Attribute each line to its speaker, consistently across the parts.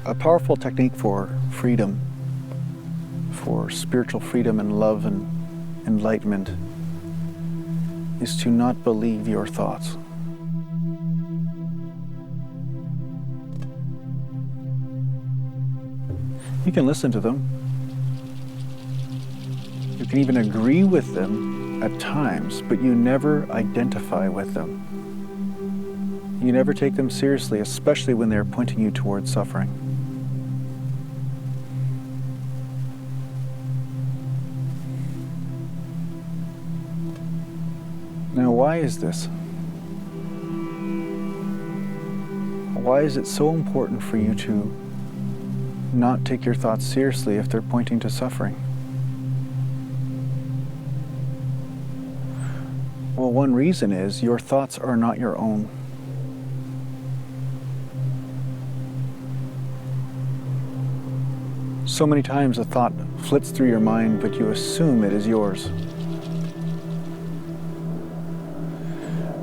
Speaker 1: A powerful technique for freedom, for spiritual freedom and love and enlightenment, is to not believe your thoughts. You can listen to them. You can even agree with them at times, but you never identify with them. You never take them seriously, especially when they're pointing you towards suffering. Now, why is this? Why is it so important for you to not take your thoughts seriously if they're pointing to suffering? Well, one reason is your thoughts are not your own. So many times a thought flits through your mind, but you assume it is yours.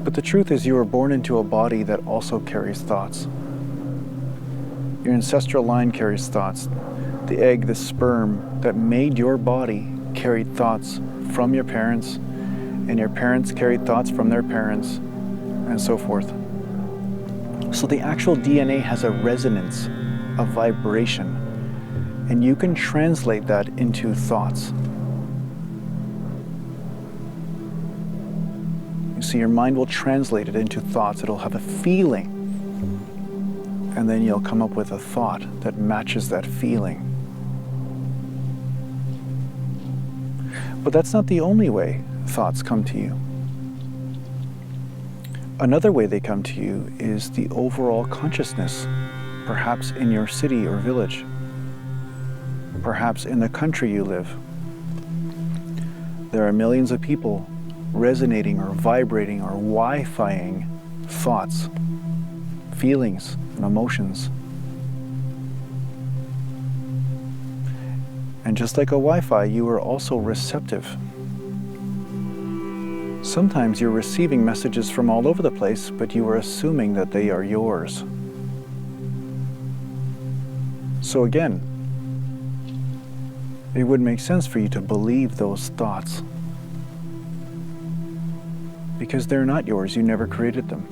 Speaker 1: But the truth is, you were born into a body that also carries thoughts. Your ancestral line carries thoughts. The egg, the sperm that made your body carried thoughts from your parents, and your parents carried thoughts from their parents, and so forth. So the actual DNA has a resonance, a vibration, and you can translate that into thoughts. You see, your mind will translate it into thoughts. It'll have a feeling, and then you'll come up with a thought that matches that feeling. But that's not the only way thoughts come to you. Another way they come to you is the overall consciousness, perhaps in your city or village, perhaps in the country you live. There are millions of people resonating or vibrating or Wi-Fiing thoughts, feelings, and emotions. And just like a Wi-Fi, you are also receptive. Sometimes you're receiving messages from all over the place, but you are assuming that they are yours. So again, it would make sense for you to believe those thoughts, because they're not yours. You never created them.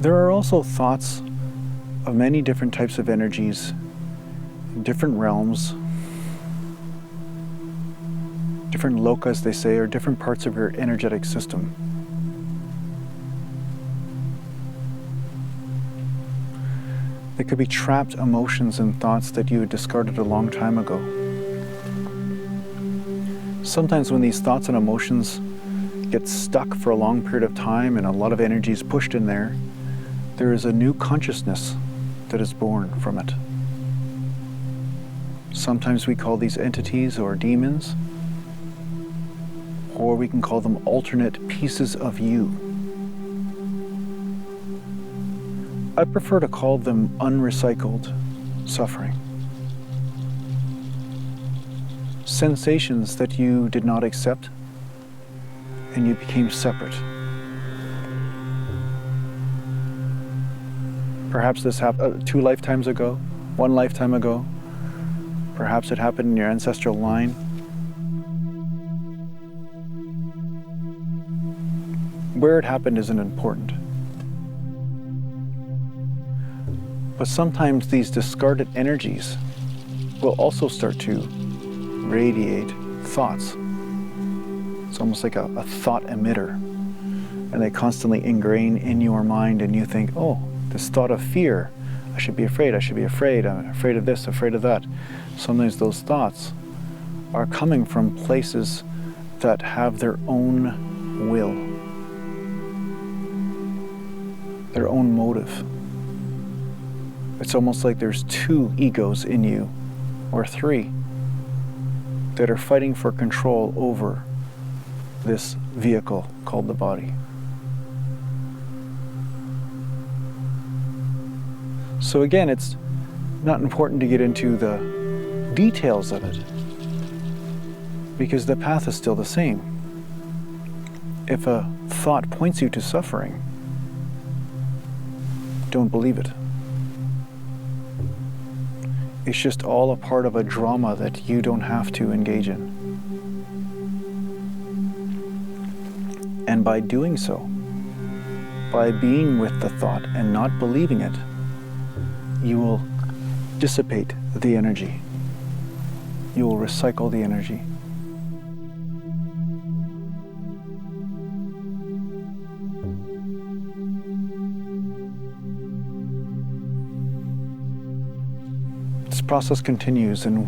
Speaker 1: There are also thoughts of many different types of energies, different realms, different lokas, they say, or different parts of your energetic system. They could be trapped emotions and thoughts that you had discarded a long time ago. Sometimes when these thoughts and emotions get stuck for a long period of time and a lot of energy is pushed in there, there is a new consciousness that is born from it. Sometimes we call these entities or demons, or we can call them alternate pieces of you. I prefer to call them unrecycled suffering. Sensations that you did not accept and you became separate. Perhaps this happened 2 lifetimes ago, 1 lifetime ago. Perhaps it happened in your ancestral line. Where it happened isn't important. But sometimes these discarded energies will also start to radiate thoughts. It's almost like a thought emitter. And they constantly ingrain in your mind, and you think, oh, this thought of fear, I should be afraid, I'm afraid of this, afraid of that. Sometimes those thoughts are coming from places that have their own will, their own motive. It's almost like there's 2 egos in you, or 3, that are fighting for control over this vehicle called the body. So again, it's not important to get into the details of it, because the path is still the same. If a thought points you to suffering, don't believe it. It's just all a part of a drama that you don't have to engage in. And by doing so, by being with the thought and not believing it, you will dissipate the energy. You will recycle the energy. This process continues, and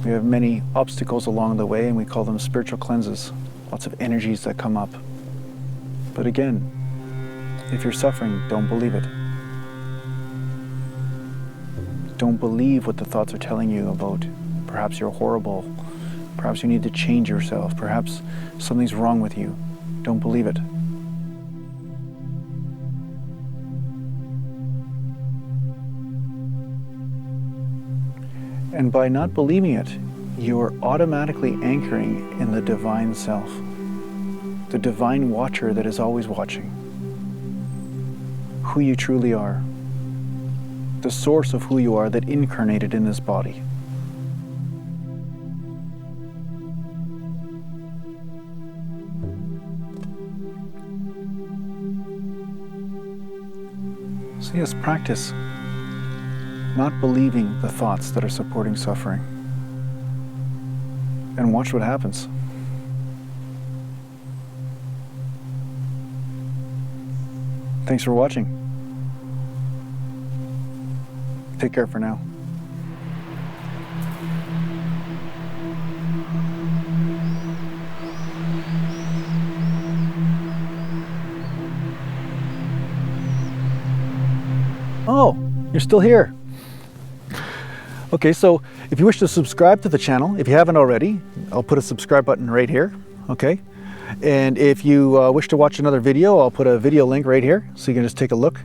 Speaker 1: we have many obstacles along the way, and we call them spiritual cleanses. Lots of energies that come up. But again, if you're suffering, don't believe it. Don't believe what the thoughts are telling you about perhaps you're horrible, perhaps you need to change yourself, perhaps something's wrong with you. Don't believe it. And by not believing it, you're automatically anchoring in the divine self, the divine watcher that is always watching, who you truly are, the source of who you are that incarnated in this body. So yes, practice not believing the thoughts that are supporting suffering, and watch what happens. Thanks for watching. Take care for now. Oh, you're still here. Okay, so if you wish to subscribe to the channel, if you haven't already, I'll put a subscribe button right here, okay? And if you wish to watch another video, I'll put a video link right here, so you can just take a look.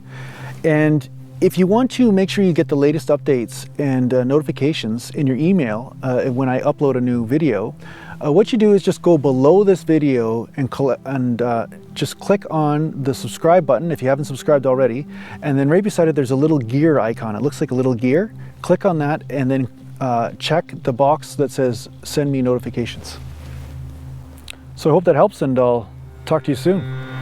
Speaker 1: And if you want to make sure you get the latest updates and notifications in your email when I upload a new video, what you do is just go below this video and just click on the subscribe button if you haven't subscribed already, and then right beside it there's a little gear icon. It looks like a little gear. Click on that and then check the box that says send me notifications. So I hope that helps, and I'll talk to you soon.